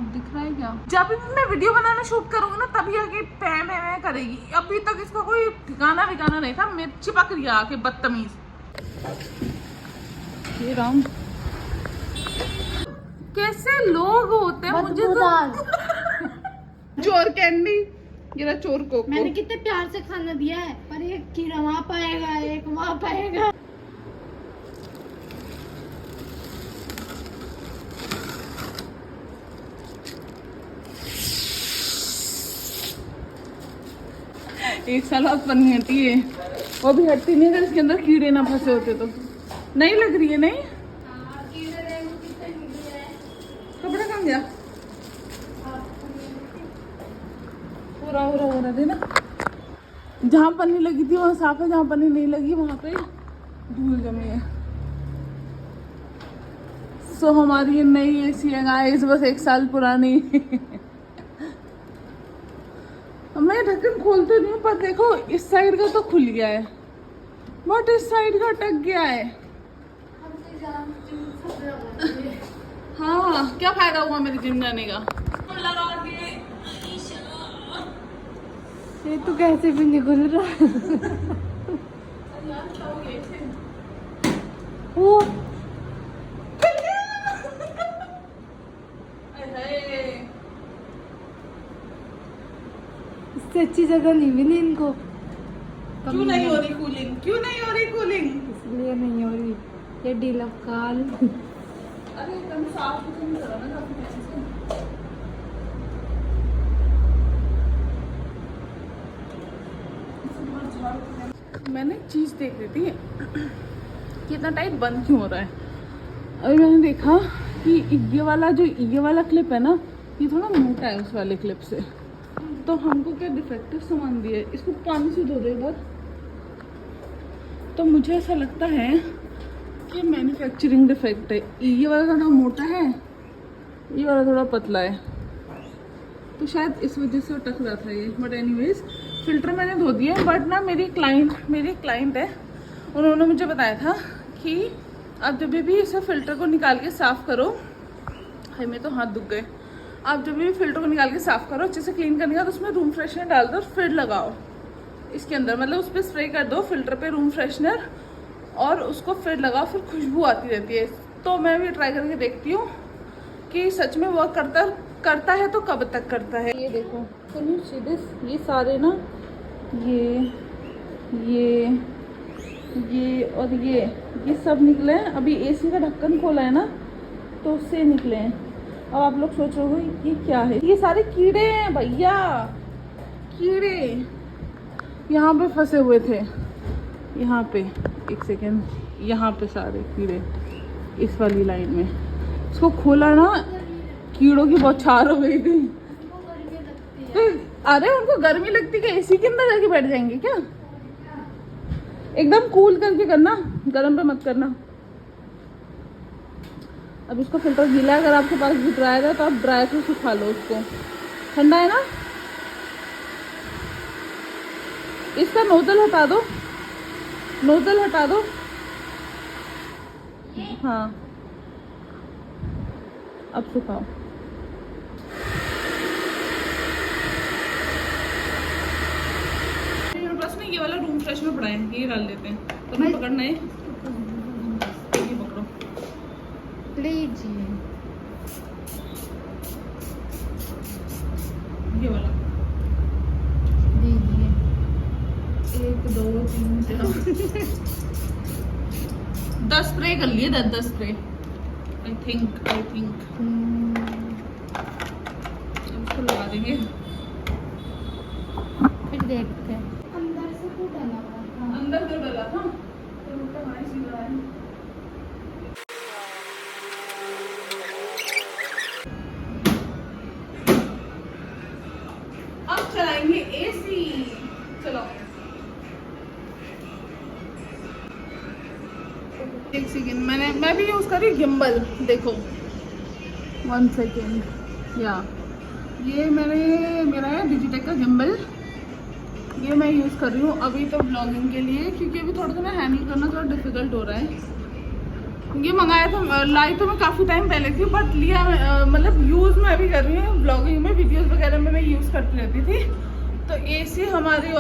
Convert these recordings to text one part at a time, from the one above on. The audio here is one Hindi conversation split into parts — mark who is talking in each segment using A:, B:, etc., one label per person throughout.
A: अब दिख रहा है क्या? जब भी मैं वीडियो बनाना शूट करूंगी ना तभी आके पैं मैं करेगी। अभी तक इसका कोई ठिकाना विकाना नहीं था। मैं चिपक रही आके बदतमीज। ये राम कैसे लोग होते हैं मुझे तो चोर कैंडी, ये चोर को
B: मैंने कितने प्यार से खाना दिया है, पर एक कीड़ा वहाँ पाएगा, एक वहाँ पाएगा।
A: एक साल बाद पन्नी हटी है, वो भी हटती नहीं अगर इसके अंदर कीड़े ना फंसे होते तो। नहीं लग रही है? नहीं कपड़ा कहाँ गया? पूरा हो रहा देना। जहाँ पन्नी लगी थी वहाँ साफ है, जहाँ पन्नी नहीं लगी वहाँ पे धूल जमी है। सो हमारी ये नई एसी है गाइस, बस 1 साल पुरानी। मैं ढक्कन खोलते नहीं हूँ, पर देखो इस साइड का तो खुल गया है बट इस साइड का अटक गया है। हाँ क्या फायदा हुआ मेरे जिम जाने का?
B: ये तो कैसे भी निकल रहा है। वो इससे अच्छी जगह नहीं मिली इनको।
A: क्यों नहीं हो रही कूलिंग? क्यों नहीं हो रही कूलिंग?
B: इसलिए नहीं हो रही ये डील ऑफ काल।
A: अरे एकदम साफ किचन करो ना काफी टाइम से। मैंने एक चीज देख रही थी कि इतना टाइट बंद क्यों हो रहा है। अभी मैंने देखा कि ये वाला क्लिप है ना, ये थोड़ा मोटा है उस वाले क्लिप से। तो हमको क्या डिफेक्टिव सामान दिया है, इसको पानी से धो दो एक बार। तो मुझे ऐसा लगता है कि मैन्युफैक्चरिंग डिफेक्ट है। ये वाला थोड़ा मोटा है, ये वाला थोड़ा पतला है, तो शायद इस वजह से अटक रहा था ये। बट एनीवेज फ़िल्टर मैंने धो दिया। बट ना मेरी क्लाइंट है, उन्होंने मुझे बताया था कि आप जब भी इसे फ़िल्टर को निकाल के साफ़ करो, हाय मेरे तो हाथ दुख गए। आप जब भी फ़िल्टर को निकाल के साफ़ करो, अच्छे से क्लीन करने का, तो उसमें रूम फ्रेशनर डाल दो, फिर लगाओ इसके अंदर, मतलब उस पर स्प्रे कर दो फ़िल्टर पे रूम फ्रेशनर, और उसको फिर लगाओ, फिर खुशबू आती रहती है। तो मैं भी ट्राई करके देखती हूँ कि सच में वर्क करता है तो कब तक करता है। ये देखो, कैन यू सी दिस? ये सारे ना ये और ये सब निकले हैं। अभी एसी का ढक्कन खोला है ना, तो उससे निकले हैं। अब आप लोग सोच रहे हो ये क्या है? ये सारे कीड़े हैं भैया, कीड़े यहाँ पे फंसे हुए थे। यहाँ पे एक सेकेंड, यहाँ पे सारे कीड़े इस वाली लाइन में। इसको खोला ना, कीड़ों की बौछार हो गई थी। तो अरे उनको गर्मी लगती है, एसी के अंदर जाके बैठ जाएंगे क्या? एकदम कूल करके करना, गर्म पे मत करना। अब इसको फिल्टर गीला है, अगर आपके पास भी ड्रायर है तो आप ड्रायर से सुखा लो उसको। ठंडा है ना? इसका नोजल हटा दो, नोजल हटा दो। हाँ अब सुखाओ। मेरे पास ना ये वाला रूम फ्रेशनर पड़ा है, ये डाल देते हैं। तो मैं पकड़ना है, ये पकड़ो
B: लीजिए
A: ये वाला।
B: दीजिए
A: 1 2 3 4 10 स्प्रे कर लिए, 10 स्प्रे आई थिंक। इसको लगा देंगे,
B: फिर देखते हैं। अंदर से क्यों डाला था?
A: अंदर क्यों डला था? तो उल्टा हमारी सीधा है। अब चलाएंगे एसी, चलो। एक सेकेंड, मैं भी यूज कर रही गिम्बल। देखो 1 सेकेंड, या ये मेरा है डिजिटेक का गिम्बल। ये मैं यूज़ कर रही हूँ अभी तो ब्लॉगिंग के लिए, क्योंकि अभी थोड़ा सा ना हैंडल करना थोड़ा डिफिकल्ट हो रहा है। ये मंगाया था, लाई तो मैं काफ़ी टाइम पहले थी, बट लिया मतलब यूज़ मैं अभी कर रही हूँ। ब्लॉगिंग में, वीडियोस वगैरह में मैं यूज़ करती रहती थी। तो एसी हमारी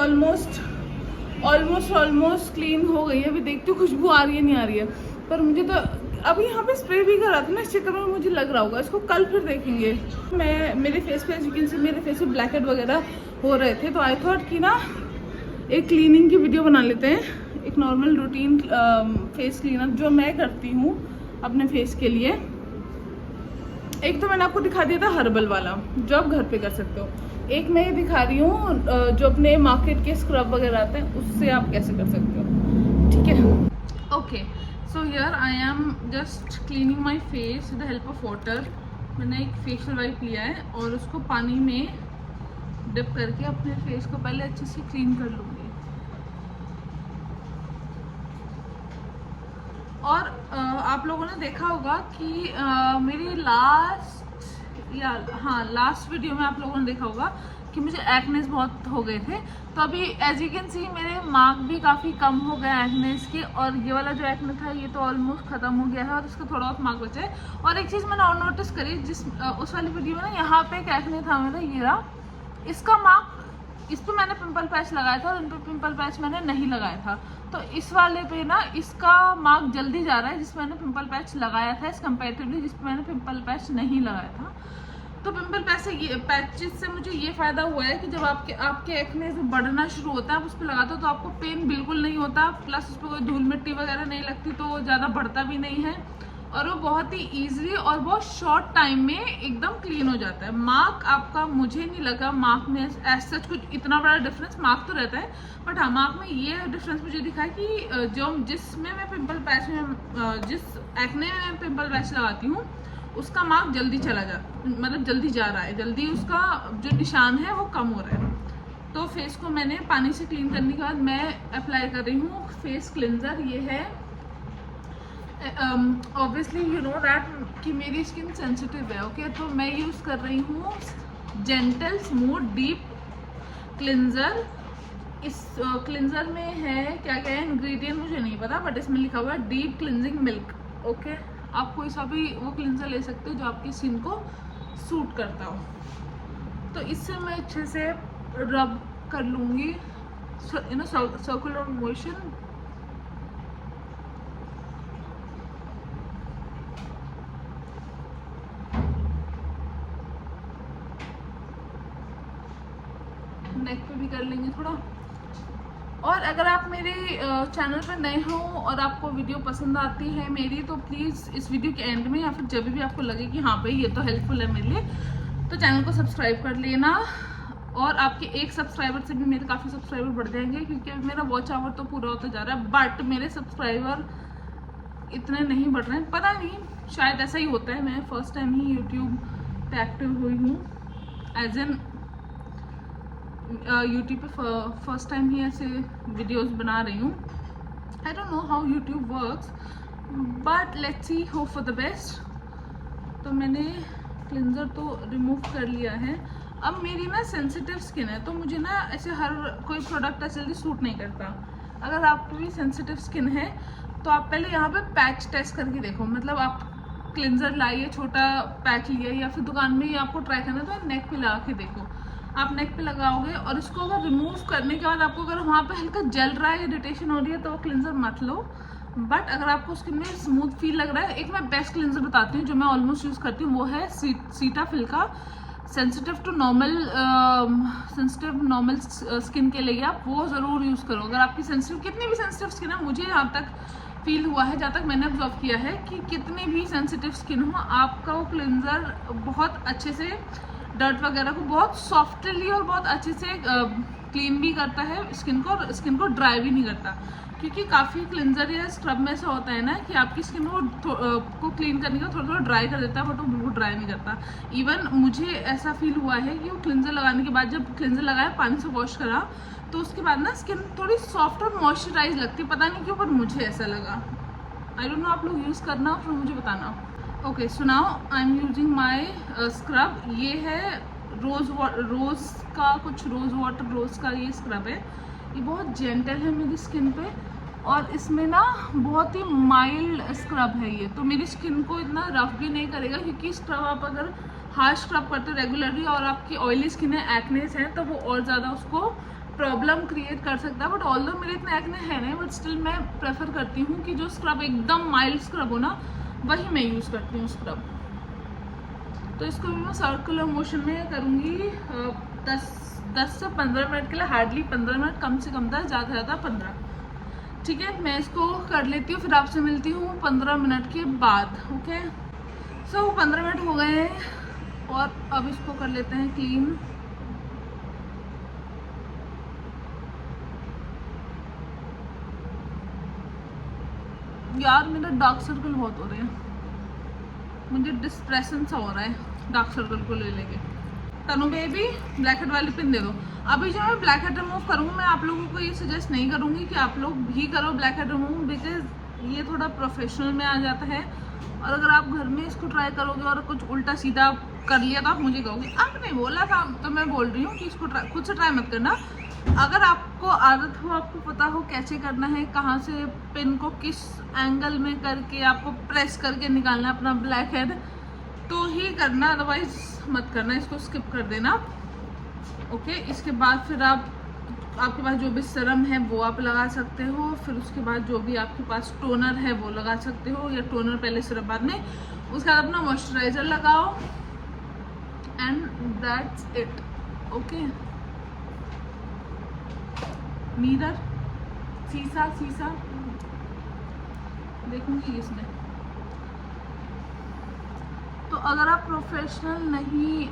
A: ऑलमोस्ट क्लीन हो गई है। अभी देखती हूँ खुशबू आ रही है नहीं आ रही है, पर मुझे तो अभी यहाँ पे स्प्रे भी कर रहा था ना, इस चक्कर में मुझे लग रहा होगा। इसको कल फिर देखेंगे। मैं मेरे फेस पे यू कैन सी मेरे फेस पे ब्लैक हेड वगैरह हो रहे थे, तो आई थॉट कि ना एक क्लीनिंग की वीडियो बना लेते हैं, एक नॉर्मल रूटीन फेस क्लीनअप जो मैं करती हूँ अपने फेस के लिए। एक तो मैंने आपको दिखा दिया था हर्बल वाला जो आप घर पे कर सकते हो, एक मैं ये दिखा रही हूँ जो अपने मार्केट के स्क्रब वगैरह आते हैं उससे आप कैसे कर सकते हो, ठीक है। Okay, so here I am just cleaning my face with the help of water. मैंने एक फेशियल वाइप लिया है और उसको पानी में डिप करके अपने फेस को पहले अच्छे से क्लीन कर लूँगी। और आप लोगों ने देखा होगा कि मेरी लास्ट वीडियो में आप लोगों ने देखा होगा कि मुझे एक्नेस बहुत हो गए थे। तो अभी एज यू कैन सी मेरे मार्क भी काफ़ी कम हो गए एक्नेस के, और ये वाला जो एक्ने था ये तो ऑलमोस्ट ख़त्म हो गया है और इसका थोड़ा बहुत मार्क बचा है। और एक चीज़ मैंने और नोटिस करी, उस वाली वीडियो में ना यहाँ पे एक एक्ने था मेरा, ये रहा, इसका मार्क, इस पर मैंने पिंपल पैच लगाया था और इन पर पिंपल पैच मैंने नहीं लगाया था। तो इस वाले पे ना इसका मार्क जल्दी जा रहा है जिस मैंने पिंपल पैच लगाया था, इस कंपेरेटिवली जिस पे मैंने पिंपल पैच नहीं लगाया था। तो पिंपल पैचेस से मुझे ये फ़ायदा हुआ है कि जब आपके एक्ने से बढ़ना शुरू होता है, आप उस पर लगाते हो तो आपको पेन बिल्कुल नहीं होता, प्लस उस पर कोई धूल मिट्टी वगैरह नहीं लगती, तो ज़्यादा बढ़ता भी नहीं है, और वो बहुत ही ईजिली और बहुत शॉर्ट टाइम में एकदम क्लीन हो जाता है। मार्क आपका, मुझे नहीं लगा मार्क में एज सच कुछ इतना बड़ा डिफरेंस, मार्क तो रहता है बट हाँ मार्क में ये डिफरेंस मुझे दिखा कि जिसमें मैं पिंपल पैच में, जिस एक्ने में मैं पिंपल पैच लगाती हूँ उसका मार्क जल्दी जल्दी जा रहा है, जल्दी उसका जो निशान है वो कम हो रहा है। तो फेस को मैंने पानी से क्लीन करने के बाद मैं अप्लाई कर रही हूँ फेस क्लिनजर। ये है ऑब्वियसली यू नो दैट कि मेरी स्किन सेंसिटिव है, ओके। तो मैं यूज़ कर रही हूँ जेंटल स्मूथ डीप क्लिनजर। इस क्लिनजर में है क्या क्या है इंग्रेडिएंट मुझे नहीं पता, बट इसमें लिखा हुआ है डीप क्लिनजिंग मिल्क, ओके। आप कोई सा भी वो क्लिनजर ले सकते हो जो आपकी स्किन को सूट करता हो। तो इससे मैं अच्छे से रब कर लूँगी इन सर्कुलर मोशन। नेक पे भी कर लेंगे थोड़ा। और अगर आप मेरे चैनल पर नए हो और आपको वीडियो पसंद आती है मेरी, तो प्लीज़ इस वीडियो के एंड में या फिर जब भी आपको लगे कि हाँ भाई ये तो हेल्पफुल है मेरे लिए, तो चैनल को सब्सक्राइब कर लेना। और आपके एक सब्सक्राइबर से भी मेरे काफ़ी सब्सक्राइबर बढ़ जाएंगे, क्योंकि मेरा वॉच आवर तो पूरा होता जा रहा है बट मेरे सब्सक्राइबर इतने नहीं बढ़ रहे हैं। पता नहीं, शायद ऐसा ही होता है। मैं फर्स्ट टाइम ही यूट्यूब पे एक्टिव हुई हूँ, एज एन यूट्यूब पे फर्स्ट टाइम ही ऐसे वीडियोस बना रही हूँ। I don't know how YouTube works but let's see, hope for the best. तो मैंने क्लिनजर तो रिमूव कर लिया है। अब मेरी ना सेंसिटिव स्किन है, तो मुझे ना ऐसे हर कोई प्रोडक्ट ऐसे जल्दी सूट नहीं करता। अगर आपकी भी सेंसिटिव स्किन है तो आप पहले यहाँ पे पैच टेस्ट करके देखो। मतलब आप क्लिनजर लाइए, छोटा पैच लिया, या फिर दुकान में ही आपको ट्राई करना है तो नेक पे लगा के देखो। आप नेक पे लगाओगे और इसको अगर रिमूव करने के बाद आपको अगर वहाँ पे हल्का जल रहा है, इरिटेशन हो रही है, तो वो क्लिनजर मत लो। बट अगर आपको स्किन में स्मूथ फील लग रहा है, एक मैं बेस्ट क्लिनजर बताती हूँ जो मैं ऑलमोस्ट यूज़ करती हूँ, वो है सीटाफिल का सेंसिटिव नॉर्मल स्किन के लिए। आप वो ज़रूर यूज़ करो। अगर आपकी कितनी भी सेंसिटिव स्किन है, मुझे यहाँ तक फील हुआ है, जहाँ तक मैंने ऑब्जर्व किया है कि कितनी भी सेंसिटिव स्किन हो, आपका वो क्लिनजर बहुत अच्छे से डर्ट वगैरह को बहुत सॉफ्टली और बहुत अच्छे से क्लीन भी करता है स्किन को, और स्किन को ड्राई भी नहीं करता। क्योंकि काफ़ी क्लिनजर या स्क्रब में ऐसा होता है ना कि आपकी स्किन को क्लीन करने का थोड़ा ड्राई कर देता है, बट वो बिल्कुल ड्राई नहीं करता। इवन मुझे ऐसा फील हुआ है कि वो क्लिनजर लगाने के बाद, जब क्लिनजर लगाया, पानी से वॉश करा, तो उसके बाद ना स्किन थोड़ी सॉफ्ट और मॉइस्चराइज लगती है। पता नहीं क्यों, पर मुझे ऐसा लगा। आई डोंट नो, आप लोग यूज़ करना फिर मुझे बताना। Okay, so now I am using my scrub. ये है रोज़ का कुछ रोज़ वाटर रोज़ का ये स्क्रब है। ये बहुत जेंटल है मेरी स्किन पे, और इसमें ना बहुत ही माइल्ड स्क्रब है ये, तो मेरी स्किन को इतना रफ भी नहीं करेगा, क्योंकि स्क्रब आप अगर हार्ड स्क्रब करते हो रेगुलरली और आपकी ऑयली स्किन है, एक्नेस है, तो वो और ज़्यादा उसको प्रॉब्लम क्रिएट कर सकता है। बट ऑल्दो मेरे इतने एक्ने है नहीं, बट स्टिल मैं प्रेफर करती हूँ कि जो स्क्रब एकदम माइल्ड स्क्रब हो ना, वही मैं यूज़ करती हूँ स्क्रब। तो इसको भी मैं सर्कुलर मोशन में करूँगी 10 से 15 मिनट के लिए, हार्डली 15 मिनट, कम से कम 10, ज़्यादा से ज़्यादा 15। ठीक है, मैं इसको कर लेती हूँ, फिर आपसे मिलती हूँ 15 मिनट के बाद। ओके, सो 15 मिनट हो गए हैं और अब इसको कर लेते हैं क्लीन। यार मेरा डार्क सर्कल बहुत हो रहे हैं, मुझे डिस्प्रेशन सा हो रहा है डार्क सर्कल को ले लेके। तनु बेबी ब्लैक हेड वाली पिन दे दो। अभी जो मैं ब्लैक हेड रिमूव करूँगी, मैं आप लोगों को ये सजेस्ट नहीं करूँगी कि आप लोग भी करो ब्लैक हेड रिमूव, बिकॉज ये थोड़ा प्रोफेशनल में आ जाता है, और अगर आप घर में इसको ट्राई करोगे और कुछ उल्टा सीधा कर लिया तो आप मुझे कहोगे आपने बोला था, तो मैं बोल रही हूँ कि इसको खुद से ट्राई मत करना। अगर आपको आदत हो, आपको पता हो कैसे करना है, कहाँ से पिन को किस एंगल में करके आपको प्रेस करके निकालना है अपना ब्लैक हेड, तो ही करना, अदरवाइज मत करना, इसको स्किप कर देना। ओके, इसके बाद फिर आपके पास जो भी सीरम है वो आप लगा सकते हो, फिर उसके बाद जो भी आपके पास टोनर है वो लगा सकते हो, या टोनर पहले सीरम बाद में, उसके बाद अपना मॉइस्चराइजर लगाओ and that's it. Okay, mirror, शीशा देखूंगी इसमें। तो अगर आप प्रोफेशनली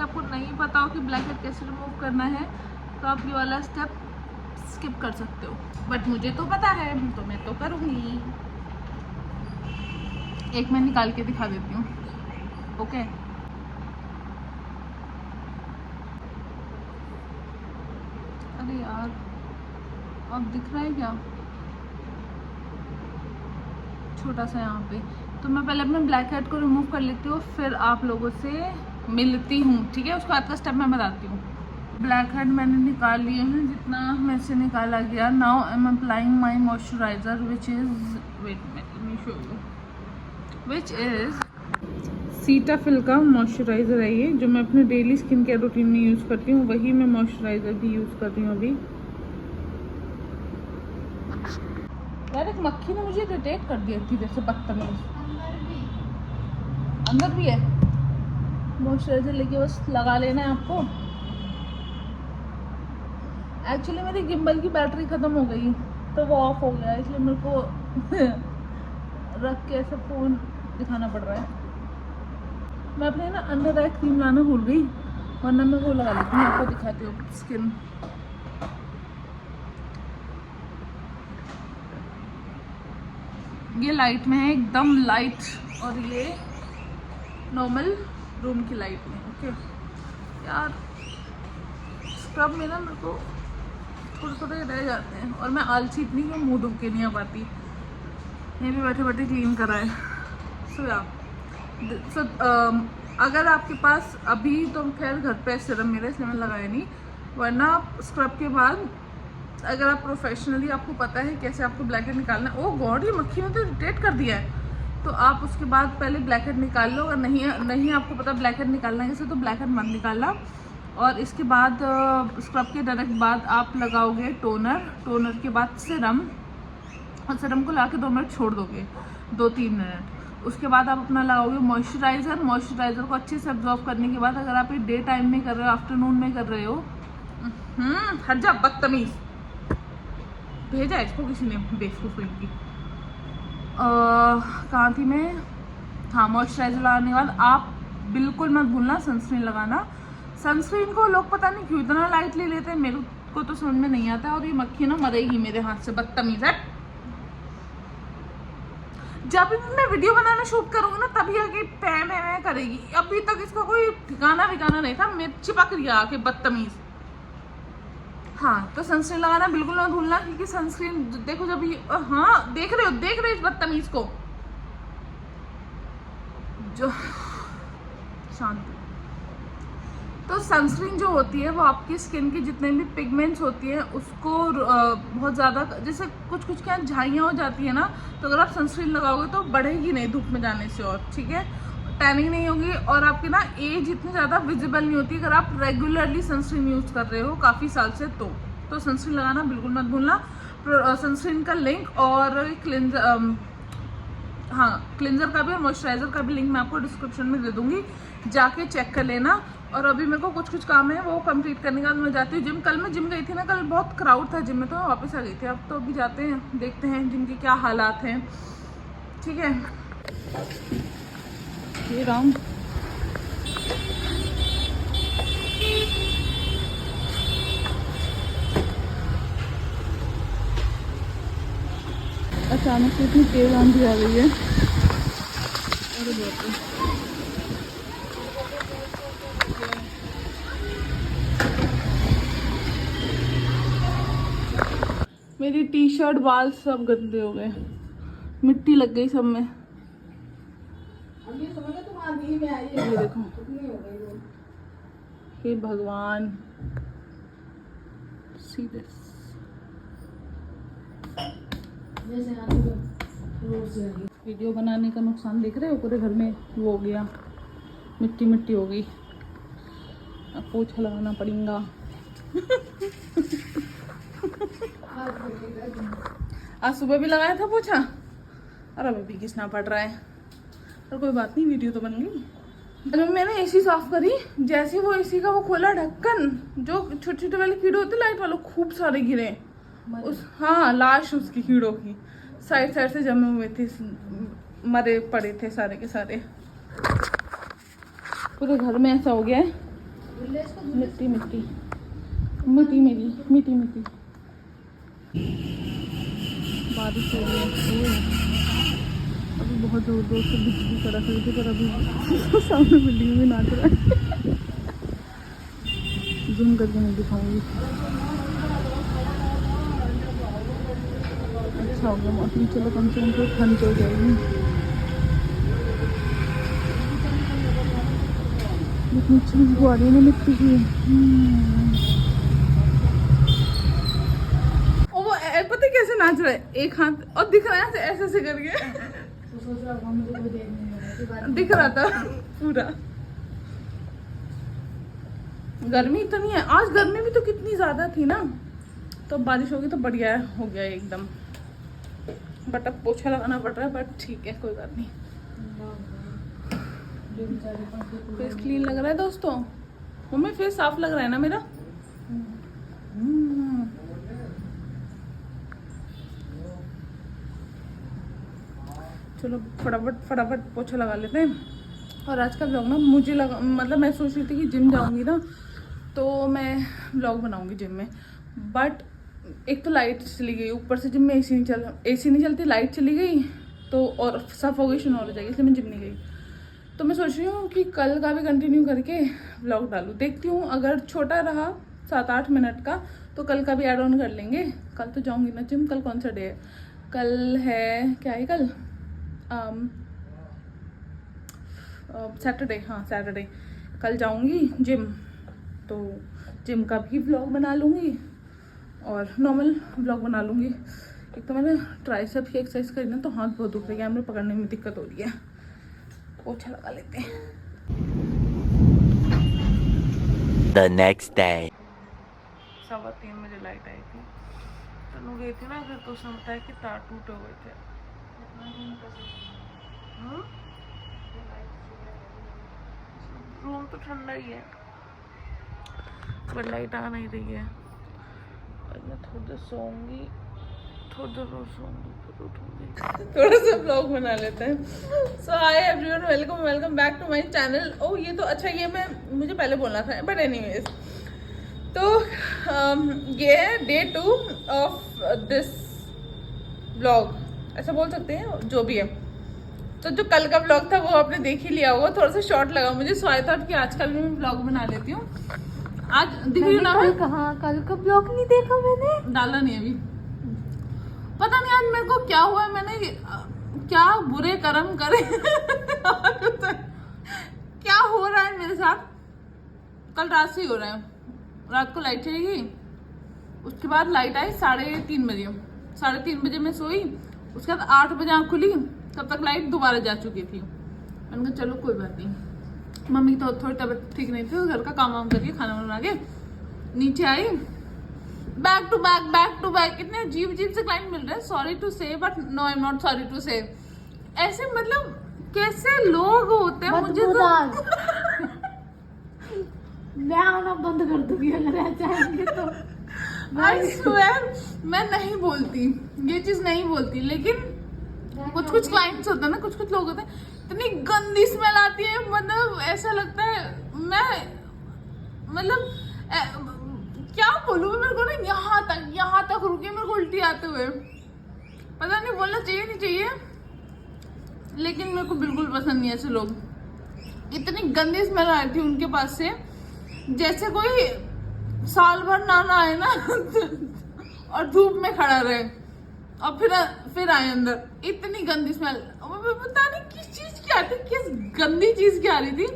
A: आपको नहीं पता हो कि ब्लैक हेड कैसे रिमूव करना है, तो आप ये वाला स्टेप स्किप कर सकते हो, बट मुझे तो पता है, तो मैं तो करूँगी। एक मैं निकाल के दिखा देती हूँ। ओके, अरे यार अब दिख रहा है क्या, छोटा सा यहाँ पे। तो मैं पहले अपने ब्लैक हेड को रिमूव कर लेती हूँ, फिर आप लोगों से मिलती हूँ। ठीक है, उसके बाद का स्टेप मैं बताती हूँ। ब्लैक हेड मैंने निकाल लिए हैं जितना मेरे से निकाला गया। Now I am applying my moisturiser which is Cetaphil का मॉइस्चराइज़र है ये, जो मैं अपने डेली स्किन केयर रूटीन में यूज़ करती हूँ, वही मैं मॉइस्चराइज़र भी यूज़ कर रही हूँ अभी। यार एक मक्खी ने मुझे इरिटेट कर दिया थी, जैसे बदतमीज। अंदर भी है। मॉइस्चराइजर लेके बस लगा लेना है आपको। एक्चुअली मेरी गिम्बल की बैटरी ख़त्म हो गई, तो वो ऑफ हो गया, इसलिए मेरे को रख के ऐसे फ़ोन दिखाना पड़ रहा है। मैं अपने ना अंडर आई क्रीम लाना भूल गई, वरना मैं वो लगा लेती हूँ। आपको दिखाती हूँ स्किन। ये लाइट में है, एकदम लाइट, और ये नॉर्मल रूम की लाइट में। ओके यार, स्क्रब में ना मेरे को थोड़े रह जाते हैं, और मैं आलसी इतनी कि मुँह धो के नहीं आ पाती। ये भी बैठे बैठे क्लीन करा है। सो अगर आपके पास अभी, तो खैर घर पे सीरम मेरा, इसलिए मैं लगाया नहीं, वरना स्क्रब के बाद अगर आप प्रोफेशनली, आपको पता है कैसे आपको ब्लैक हेड निकालना है। ओह गॉड, ये मक्खी ने तो इरिटेट कर दिया है। तो आप उसके बाद पहले ब्लैक हेड निकाल लो। अगर नहीं आपको पता ब्लैक हेड निकालना है कैसे, तो ब्लैक हेड मत निकालना। और इसके बाद स्क्रब के डायरेक्ट बाद आप लगाओगे टोनर के बाद सीरम, और सीरम को ला के 2 मिनट छोड़ दोगे, 2-3 मिनट। उसके बाद आप अपना लगाओगे मॉइस्चराइज़र को अच्छे से एब्जॉर्ब करने के बाद, अगर आप ये डे टाइम में कर रहे हो, आफ्टरनून में कर रहे हो, हट जा बदतमीज, भेजा इसको किसी ने, बेवकूफ़ की। कहाँ थी मैं, हाँ, मॉइस्चराइज़र लगाने के बाद आप बिल्कुल मत भूलना सनस्क्रीन लगाना। सनस्क्रीन को लोग पता नहीं क्यों इतना लाइटली लेते हैं, मेरे को तो समझ में नहीं आता। और ये मक्खी ना मरेगी मेरे हाथ से, बदतमीज है। जब भी मैं वीडियो बनाना शूट करूँगी ना, तभी आके मैं करेगी। अभी तक इसका कोई ठिकाना नहीं था, मैं चिपक रही आके, बदतमीज। हाँ, तो सनस्क्रीन लगाना बिल्कुल मत भूलना, क्योंकि सनस्क्रीन देखो जब ये, हाँ देख रहे हो इस बदतमीज को, जो शांत। तो सनस्क्रीन जो होती है वो आपकी स्किन की जितने भी पिगमेंट्स होती हैं उसको बहुत ज़्यादा, जैसे कुछ के यहाँ झाइयाँ हो जाती है ना, तो अगर आप सनस्क्रीन लगाओगे तो बढ़ेगी नहीं धूप में जाने से, और ठीक है टैनिंग नहीं होगी, और आपकी ना एज इतनी ज़्यादा विजिबल नहीं होती अगर आप रेगुलरली सनस्क्रीन यूज़ कर रहे हो काफ़ी साल से। तो सनस्क्रीन लगाना बिल्कुल मत भूलना। सनस्क्रीन का लिंक और क्लिंजर का भी और मॉइस्चराइजर का भी लिंक मैं आपको डिस्क्रिप्शन में दे दूंगी, जाके चेक कर लेना। और अभी मेरे को कुछ काम है वो कंप्लीट करने के बाद मैं जाती हूँ जिम। कल मैं जिम गई थी ना, कल बहुत क्राउड था जिम में, तो मैं वापस आ गई थी। अब तो अभी जाते हैं, देखते हैं जिम के क्या हालात हैं, ठीक है। ये राउंड अचानक से इतनी तेज आंधी आ गई है। अरे बाप रे। मेरी टी शर्ट बाल सब गंदे हो गए, मिट्टी लग गई सब में। ये देखो, हे भगवान, सी दिस। वीडियो बनाने का नुकसान देख रहे हो, पूरे घर में वो हो गया, मिट्टी हो गई। अब पोछा लगाना पड़ेगा। आज सुबह भी लगाया था पोछा और अभी भी घिसना पड़ रहा है, और कोई बात नहीं, वीडियो तो बन गई। जब मैंने एसी साफ करी, जैसे वो एसी का वो खोला ढक्कन, जो छोटे छोटे वाले कीड़े होते लाइट वालों, खूब सारे गिरे उस, हाँ लाश उसकी कीड़ों की साइड से जमे हुए थे, मरे पड़े थे सारे के सारे। पूरे घर में ऐसा हो गया है, मिट्टी मेरी। बारिश हो रही है, अभी बहुत जोर से बिजली कड़क रही थी, पर अभी सामने बिल्डिंग में नाच रहा है। जूम करके नहीं दिखाऊंगी। अच्छा हो गया मौसम, चलो कम से कम तो ठंड हो जाएगी। इतनी खुशबू आ रही है ना मिट्टी की। और वो पता कैसे नाच रहा है, एक हाथ और दिख रहा है ऐसे करके, दिख रहा था पूरा। गर्मी इतनी है आज, गर्मी भी तो कितनी ज्यादा थी ना, तो बारिश होगी तो बढ़िया हो गया एकदम। बट अब पोछा लगाना पड़ रहा है, बट ठीक है कोई बात नहीं। फेस क्लीन लग रहा है दोस्तों, मम्मी फेस साफ लग रहा है ना मेरा। चलो फटाफट पोछा लगा लेते हैं। और आज का व्लॉग ना मुझे लगा, मतलब मैं सोच रही थी कि जिम जाऊंगी ना तो मैं व्लॉग बनाऊंगी जिम में, बट एक तो लाइट चली गई, ऊपर से जिम में एसी नहीं चलती, लाइट चली गई तो और सफोकेशन हो जाएगी, इसलिए मैं जिम नहीं गई। तो मैं सोच रही हूँ कि कल का भी कंटिन्यू करके व्लॉग डालूँ, देखती हूँ अगर छोटा रहा 7-8 मिनट का तो कल का भी ऐड ऑन कर लेंगे। कल तो जाऊँगी ना जिम, कल कौन सा डे है, कल है क्या है कल, सैटरडे, हाँ सैटरडे। कल जाऊँगी जिम, तो जिम का भी व्लॉग बना लूँगी और नॉर्मल व्लॉग बना लूँगी। एक तो मैंने ट्राइसेप की एक्सरसाइज करी ना तो हाथ बहुत दुख रही है, हमें पकड़ने में दिक्कत हो रही है। पोछा लगा लेते हैं।
C: The next day.
A: 3:15 बजे लाइट आई थी, तनु गई थी ना फिर, तो उसने बताया कि तार टूटे हुए थे। रूम तो ठंडा ही है, पर लाइट आ नहीं रही है। मैं थोड़ी देर सोऊंगी, थोड़ी देर और सोऊंगी, फिर उठूंगी। थोड़ा सा ब्लॉग बना लेते हैं। So hi everyone, welcome back to my channel. Oh ये तो अच्छा, ये मुझे पहले बोलना था, बट एनीवेज, तो ये है डे 2 ऑफ दिस ब्लॉग, ऐसा बोल सकते हैं, जो भी है। तो जो कल का ब्लॉग था वो आपने देख ही लिया होगा, थोड़ा सा शॉर्ट लगा मुझे, सो आई थॉट कि आजकल भी मैं ब्लॉग बना लेती हूँ। आज दिख रही ना,
B: कहाँ कल का ब्लॉग नहीं देखा मैंने,
A: डाला नहीं अभी, पता नहीं आज मेरे को क्या हुआ, मैंने क्या बुरे कर्म करे क्या हो रहा है मेरे साथ, कल रात से ही हो रहा है। रात को लाइट चलेगी, उसके बाद लाइट आई 3:30 बजे। 3:30 बजे मैं सोई, उसके बाद 8 बजे आँख खुली, तब तक लाइट दोबारा जा चुकी थी। मैंने कहा चलो कोई बात नहीं। मम्मी की तो थोड़ी तबीयत ठीक नहीं थी, तो घर का काम वाम करके खाना बना के नीचे आई। बैक टू बैक इतने अजीब से क्लाइंट मिल रहे हैं। Sorry to say but no I am not sorry to say. ऐसे मतलब कैसे लोग होते हैं मुझे तो
B: मैं आना बंद कर दूंगी अगर ऐसा आएंगे तो।
A: आई स्वेयर मैं नहीं बोलती, ये चीज नहीं बोलती, लेकिन कुछ क्लाइंट्स होते हैं ना, कुछ लोग होते हैं, इतनी गंदी स्मेल आती है, मतलब ऐसा लगता है मैं मतलब क्या बोलूं। मेरे को ना यहाँ तक रुके, मेरे को उल्टी आते हुए, पता नहीं बोलना चाहिए नहीं चाहिए, लेकिन मेरे को बिल्कुल पसंद नहीं ऐसे लोग। इतनी गंदी स्मेल आ रही थी उनके पास से, जैसे कोई साल भर ना आए ना और धूप में खड़ा रहे और फिर आए अंदर। इतनी गंदी स्मेल, पता नहीं किस चीज की आती, किस गंदी चीज की आ रही थी।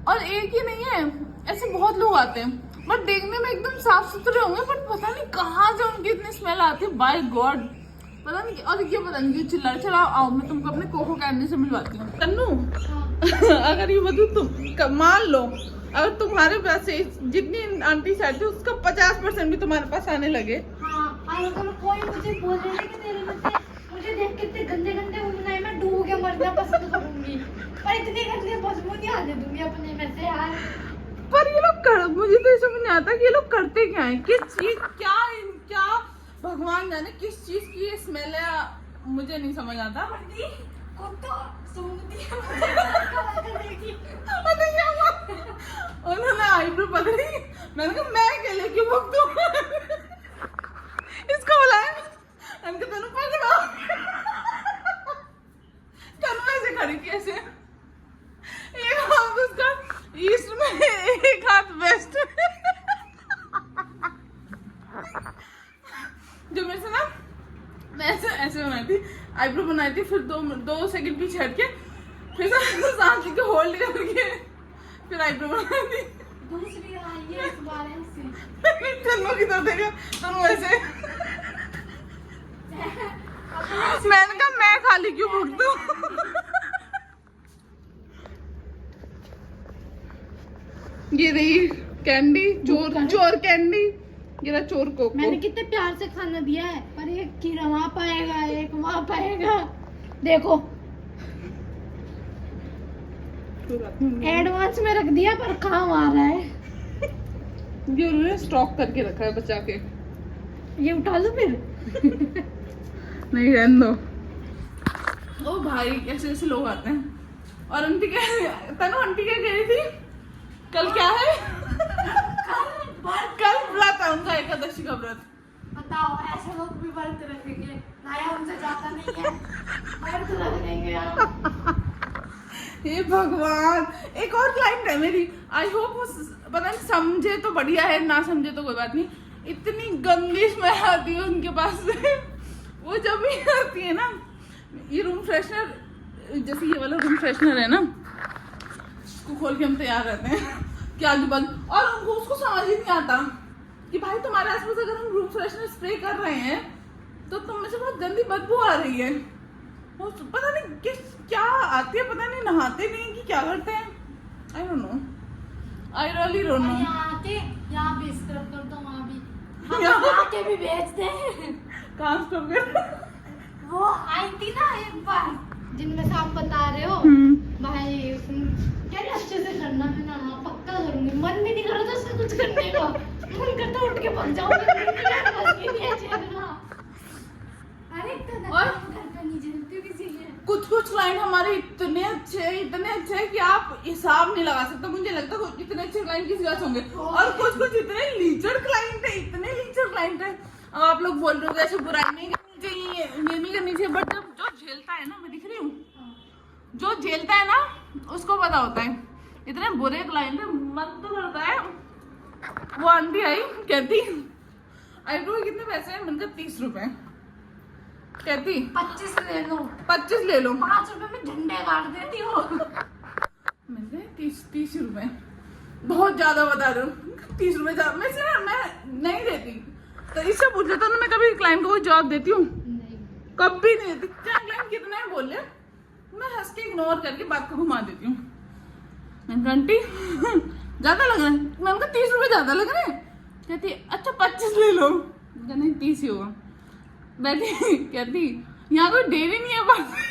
A: और एक ही नहीं है, ऐसे बहुत लोग आते हैं बट देखने में एकदम साफ सुथरे होंगे, बट पता नहीं कहाँ से उनकी इतनी स्मेल आती है, बाय गॉड पता नहीं। और ये पता नहीं क्यों चिल्ला रहे। चलो आओ मैं तुमको अपने कोको कैंडी से मिलवाती हूँ। तन्नू अगर ये बताऊँ तुम मान लो, अगर तुम्हारे पास से जितनी आंटी साइड थी उसका 50% भी तुम्हारे पास आने लगे।
B: हाँ, और अगर कोई मुझे बोल रहे थे कि तेरे में से मुझे देख के इतने गंदे उड़ना है, मैं डूब के मरना पसंद करूंगी, पर इतने गंदे बदबू नहीं आने दूंगी अपने में से यार।
A: पर ये लोग मुझे तो ये समझ नहीं आता कि ये लोग करते क्या है, किस चीज क्या भगवान जाने किस चीज की ये स्मेल है, मुझे नहीं समझ आता। उन्होंने आईब्रो पकड़ी, मैंने कहा मैं अकेले क्यों भुगतूं इसको बुलाया, मैंने कहा तनु पकड़ो। तनु ऐसे खड़ी थी, ऐसे एक हाथ उसका ईस्ट में, एक हाथ वेस्ट में। जो मेरे से ना, मैं ऐसे बनाई थी, आईब्रो बनाई थी, फिर दो सेकंड पीछे हट के, फिर सांस लेके होल्ड करके फिर आईब्रो बनाई थी।
B: दूसरी आई है इस बार ऐसे।
A: तन्नू की तरफ देखा, तन्नू ऐसे। मैंने कहा मैं खाली क्यों भुगतूं। ये रही कैंडी, चोर कैंडी, ये रहा चोर कोको।
B: मैंने कितने प्यार से खाना दिया है, पर एक कीड़ा वहाँ पाएगा, एक वहाँ पाएगा। देखो एडवांस में रख दिया, पर काम आ रहा है।
A: ये उन्होंने स्टॉक करके रखा है बचा के।
B: ये उठा लो फिर।
A: नहीं रहने दो। ओ भाई कैसे ऐसे लोग आते हैं। और आंटी तनु आंटी क्या कह रही थी, कल क्या है? कल व्रत है उनका, एकादशी का व्रत।
B: बताओ ऐसे लोग भी व्रत रखेंगे, नया उनसे जाता नहीं है, व्रत रखेंगे यार।
A: हे भगवान, एक और क्लाइंट है मेरी, आई होप वो पता नहीं समझे तो बढ़िया है, ना समझे तो कोई बात नहीं। इतनी गंदी स्मेल आती है उनके पास से, वो जब भी आती है ना, ये रूम फ्रेशनर, जैसे ये वाला रूम फ्रेशनर है ना, उसको खोल के हम तैयार रहते हैं कि आगे बंद। और उनको उसको समझ ही नहीं आता कि भाई तुम्हारे आसपास अगर हम रूम फ्रेशनर स्प्रे कर रहे हैं तो तुम में से बहुत गंदी बदबू आ रही है। वो पता नहीं क्या आती है, पता नहीं नहाते नहीं कि क्या करते हैं, I don't know, I really don't know.
B: यहाँ भी स्क्रब कर दो, वहाँ भी, हम यहाँ के भी बेचते हैं।
A: कहाँ स्क्रब कर?
B: वो आई थी ना एक बार, जिनमें से आप बता रहे हो भाई, यार अच्छे से करना है ना, पक्का करूंगी। मन भी नहीं कर रहा था उससे कुछ करने का, मन करता उठ के भाग जाऊंगी। अरे और घर पे नहीं जलती किसी ने।
A: कुछ क्लाइंट हमारे इतने अच्छे हैं कि आप हिसाब नहीं लगा सकते। मुझे लगता है इतने अच्छे क्लाइंट किसी पास होंगे, और कुछ इतने लीचड़ क्लाइंट है। अब आप लोग बोल रहे हो ऐसे बुराई नहीं करनी चाहिए, ये नहीं करनी चाहिए, बट जब जो झेलता है ना, मैं दिख रही हूँ, जो झेलता है ना उसको पता होता है। इतने बुरे क्लाइंट है, मन तो करता है। वो आंटी आई कहती आईब्रो कितने पैसे हैं, मैंने कहा 30 रुपए। कहती
B: 25 ले लो,
A: 25 ले लो,
B: 5 रुपए में झंडे काट देती हो।
A: मैंने 30 रुपए। बहुत ज्यादा बता रहे हो, 30 रुपए ज्यादा। मैं से ना मैं नहीं देती, तो इससे पूछ लेता ना, मैं कभी क्लाइंट को कोई जवाब देती हूँ?
B: नहीं।
A: कभी नहीं देती। क्या क्लाइंट कितना है बोल रहे, मैं हंस के इग्नोर करके बात को घुमा देती हूँ। आंटी ज्यादा लग रहा है, मैं उनका 30 रुपए ज्यादा लग रहे हैं। कहती अच्छा 25 ले लो, नहीं 30 ही होगा। बैठी कहती यहाँ कोई डेयरी नहीं है, बस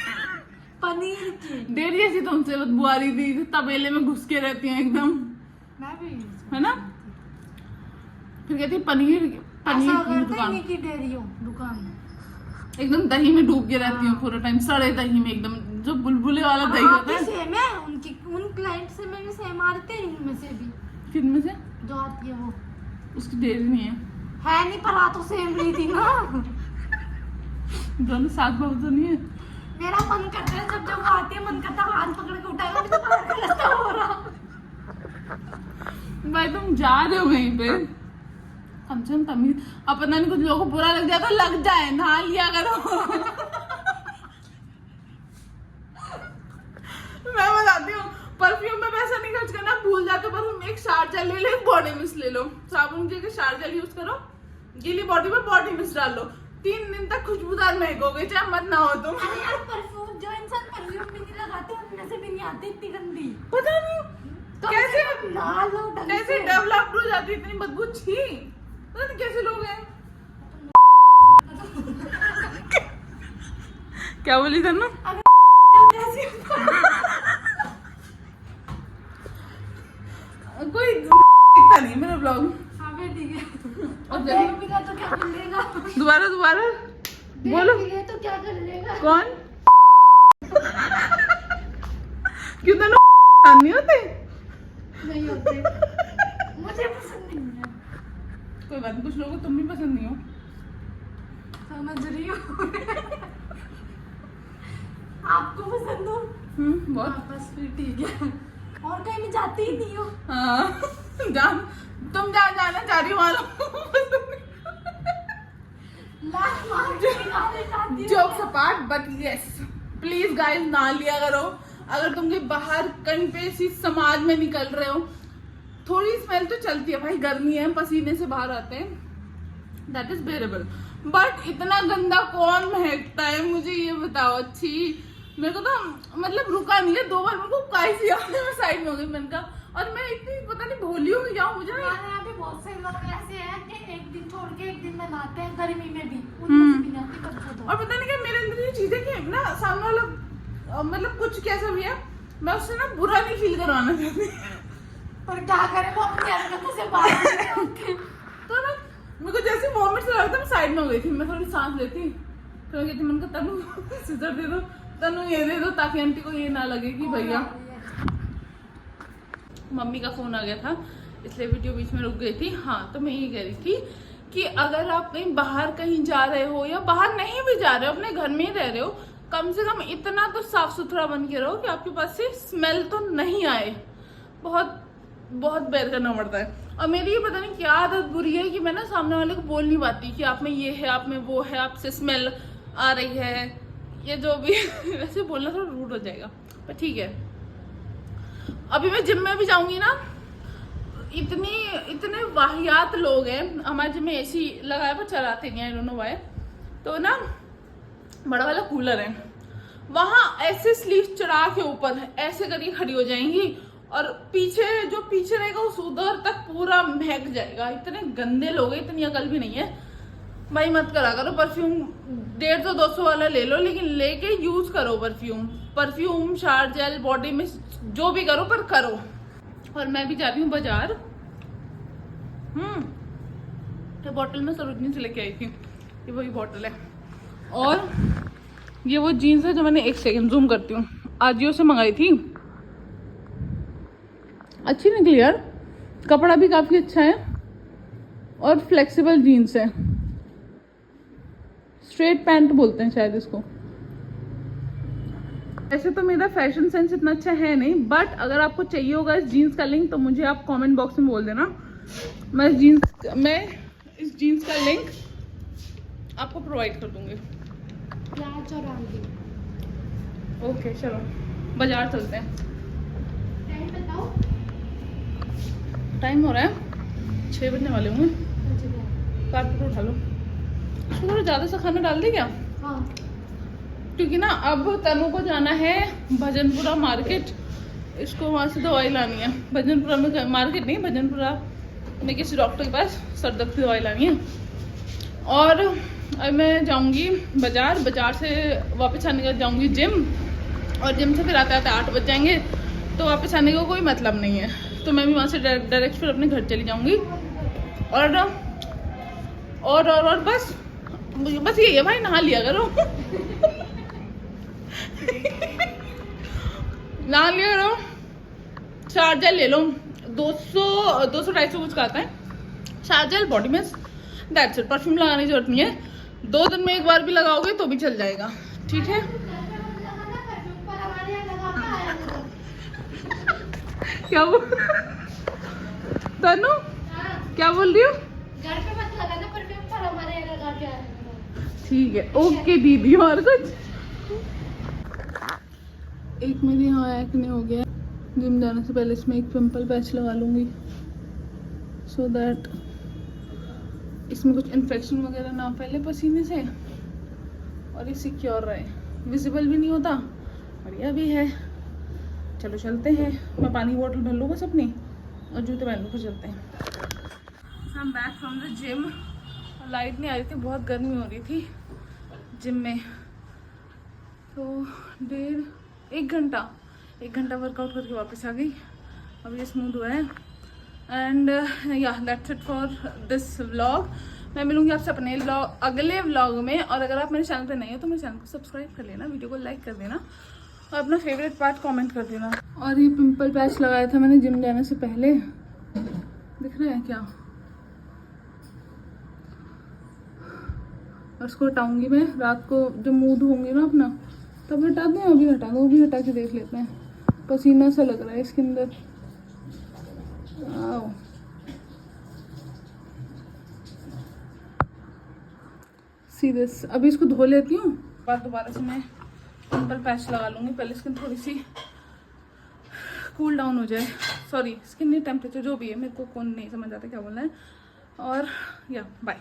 B: पनीर की
A: डेयरी ऐसी तुमसे बदबू आ रही थी, तबेले में घुस के रहती हैं एकदम,
B: मैं भी
A: है ना। फिर कहती पनीर पनीर की दुकान,
B: की डेयरी हो दुकान
A: एकदम दही में डूब के रहती हूँ पूरा टाइम, सड़े दही में एकदम, जो बुलबुले वाला दही होता है।
B: सेम है उनकी, उन क्लाइंट से मैं भी सेम आते हैं, इनमें से भी
A: किन में से
B: जो आती है वो
A: उसकी डेयरी नहीं है,
B: नहीं, पर आ तो सेम ली थी ना।
A: दोनों साथ बहुत तो नहीं है।
B: मेरा मन करता है जब जब वो आती है, मन करता है हाथ पकड़ के उठाएगा, मुझे बाहर का रास्ता हो रहा।
A: भाई तुम जा रहे हो कहीं पे, कम से कम तमीज। अब पता नहीं कुछ लोगों को बुरा लग जाए तो लग जाए, नहा लिया करो। मैं बताती हूँ, परफ्यूम में पैसा नहीं खर्च करना, भूल जाते हो परफ्यूम, एक शार जेल ले लो, एक बॉडी मिस्ट ले लो, साबुन की जगह शार जेल यूज करो, गीली बॉडी में बॉडी मिस्ट डाल लो, 3 दिन तक खुशबूदार महकोगे, चाहे मत ना हो तुम।
B: अरे यार परफ्यूम, जो इंसान परफ्यूम भी नहीं लगाते उनमें से भी नहीं आती इतनी गंदी।
A: पता नहीं
B: तो
A: कैसे
B: नहा लो ढंग
A: कैसे
B: से।
A: डेवलप हो जाती है इतनी बदबू, छी, पता नहीं कैसे लोग हैं। क्या बोली तन्नू? कोई दिखता नहीं मेरा ब्लॉग।
B: हाँ फिर ठीक है।
A: और
B: देख भी लिया तो क्या कर लेगा?
A: दोबारा बोलो,
B: देख भी लिया तो क्या कर लेगा?
A: कौन? क्यों तन्नू नहीं होते?
B: नहीं होते, मुझे पसंद नहीं है।
A: कोई बात नहीं, कुछ लोगों को तुम भी पसंद नहीं हो।
B: समझ रही हूँ। आपको पसंद हो?
A: बहुत।
B: हाँ, बस फिर ठीक है। और कहीं भी जाती ही नहीं हो।
A: हाँ जान, तुम जहाँ जाना चाह रही हो वहाँ
B: लात मार के निकाले जाती है।
A: Jokes apart, but yes please guys ना लिया करो। अगर तुम कहीं बाहर कहीं पे इसी समाज में निकल रहे हो, थोड़ी स्मेल तो चलती है भाई, गर्मी है, पसीने से बाहर आते हैं, दैट इज बेरेबल, बट इतना गंदा कौन महकता है मुझे ये बताओ। अच्छी मेरे को तो मतलब रुका नहीं है, 2 बार मेरे को काई मैं साइड में हो गई, मैंने कहा, और मैं इतनी पता नहीं भोली हो गई मुझे ना।
B: हमारे यहाँ पे बहुत से लोग ऐसे हैं कि एक दिन छोड़ के एक दिन नहाते हैं, गर्मी में भी उनमें से भी नहीं आती कब तो।
A: और पता नहीं क्या मेरे अंदर ये चीज है कि ना सामने वाला मतलब कुछ कैसा भी है, मैं उससे ना बुरा नहीं फील करवाना चाहती।
B: पर क्या करें, वो अपनी हरकतों से बाहर होते।
A: तो ना मेरे को जैसे वॉमिट से लगा था, मैं साइड में हो गई थी, मैं थोड़ी सांस लेती, तो मैं कहती, मैंने कहा तनु सीजर दे दो, तनु ये दे दो, ताकि आंटी को ये ना लगे कि भैया। मम्मी का फोन आ गया था इसलिए वीडियो बीच में रुक गई थी। हाँ तो मैं ये कह रही थी कि अगर आप कहीं बाहर कहीं जा रहे हो या बाहर नहीं भी जा रहे हो, अपने घर में ही रह रहे हो, कम से कम इतना तो साफ सुथरा बन के रहो कि आपके पास से स्मेल तो नहीं आए। बहुत बहुत बेर करना पड़ता है। और मेरी ये पता नहीं क्या आदत बुरी है कि मैं ना सामने वाले को बोल नहीं पाती कि आप में ये है, आप में वो है, आपसे स्मेल आ रही है, ये जो भी वैसे बोलना थोड़ा रूड हो जाएगा, पर ठीक है। अभी मैं जिम में भी जाऊंगी ना, इतने वाहियात लोग हैं। हमारे जिम में एसी लगाया पर चलाते नहीं, आई डोंट नो व्हाई। तो ना बड़ा वाला कूलर है, वहां ऐसे स्लीव चढ़ा के ऊपर ऐसे करके खड़ी हो जाएंगी और पीछे जो पीछे रहेगा उस उधर तक पूरा महक जाएगा। इतने गंदे लोग हैं, इतनी अकल भी नहीं है भाई। मत करा करो परफ्यूम, 150-200 वाला ले लो, लेकिन लेके यूज करो परफ्यूम शार जेल बॉडी में जो भी करो, पर करो। और मैं भी जाती हूँ बाजार, तो बॉटल में सरोजनी से लेके आई थी, ये वही बॉटल है। और ये वो जीन्स है जो मैंने, एक सेकंड जूम करती हूँ, आजियो से मंगाई थी, अच्छी निकली यार, कपड़ा भी काफी अच्छा है और फ्लेक्सिबल जीन्स है, स्ट्रेट पैंट बोलते हैं शायद इसको। ऐसे तो मेरा फैशन सेंस इतना अच्छा है नहीं, बट अगर आपको चाहिए होगा इस जीन्स का लिंक तो मुझे आप कमेंट बॉक्स में बोल देना, मैं इस जीन्स का लिंक आपको प्रोवाइड कर दूंगी।
B: प्याज और आलू।
A: ओके चलो बाजार चलते हैं।
B: टाइम बताओ।
A: टाइम हो रहा है 6 बजने वाले होंगे। कारपेट उठा लो। इसको थोड़ा ज़्यादा सा खाना डाल दे क्या?
B: हाँ।
A: क्योंकि ना अब तनु को जाना है भजनपुरा मार्केट, इसको वहाँ से दवाई लानी है। भजनपुरा में मार्केट नहीं, भजनपुरा में किसी डॉक्टर के पास सर दर्द की दवाई लानी है। और अब मैं जाऊँगी बाज़ार से वापस आने के बाद जाऊँगी जिम, और जिम से फिर आते आते 8 बज जाएंगे, तो वापस आने का कोई मतलब नहीं है। तो मैं भी वहाँ से डायरेक्ट फिर अपने घर चली जाऊँगी। और बस यही है भाई, नहा लिया करो। नहा लिया करो, शावर जेल ले लो, 200-250 कुछ का आता है शावर जेल बॉडी में, दैट्स इट। परफ्यूम लगाने की जरूरत नहीं है, 2 दिन में एक बार भी लगाओगे तो भी चल जाएगा, ठीक है। क्या बोल तनु, क्या बोल रही हो?
B: घर पे मत लगाना परफ्यूम, पर हमारे यहाँ लगा के आया।
A: ठीक है, ओके दीदी। और कुछ एक मेरे यहाँ एक्ने हो गया, जिम जाने से पहले इसमें एक पिंपल पैच लगा लूँगी, सो दैट इसमें कुछ इन्फेक्शन वगैरह ना फैले पसीने से, और ये सिक्योर रहे, विजिबल भी नहीं होता, बढ़िया भी है। चलो चलते हैं, मैं पानी की बोतल भर लूँ बस अपनी, और जूते पहन लूँ, फिर चलते हैं। हम back from the gym, light नहीं आ रही थी, बहुत गर्मी हो रही थी जिम में, तो 1 घंटा वर्कआउट करके वापस आ गई। अब ये स्मूथ हुआ है। एंड या that's it for this vlog. मैं मिलूंगी आपसे अपने अगले व्लॉग में, और अगर आप मेरे चैनल पे नहीं हो तो मेरे चैनल को सब्सक्राइब कर लेना, वीडियो को लाइक कर देना, और अपना फेवरेट पार्ट कमेंट कर देना। और ये पिंपल पैच लगाया था मैंने जिम जाने से पहले, दिख रहा है क्या? और इसको हटाऊंगी मैं रात को जब मुंह धोऊंगी ना अपना, तब हटा दें। अभी हटा दो, अभी हटा के देख लेते हैं, पसीना सा लग रहा है इसके अंदर। आओ सी दिस, अभी इसको धो लेती हूँ, बाद दोबारा से मैं पिंपल पैच लगा लूँगी। पहले स्किन थोड़ी सी कूल डाउन हो जाए, सॉरी स्किन नहीं टेम्परेचर जो भी है, मेरे को कौन नहीं समझ आता क्या बोलना है। और या बाय।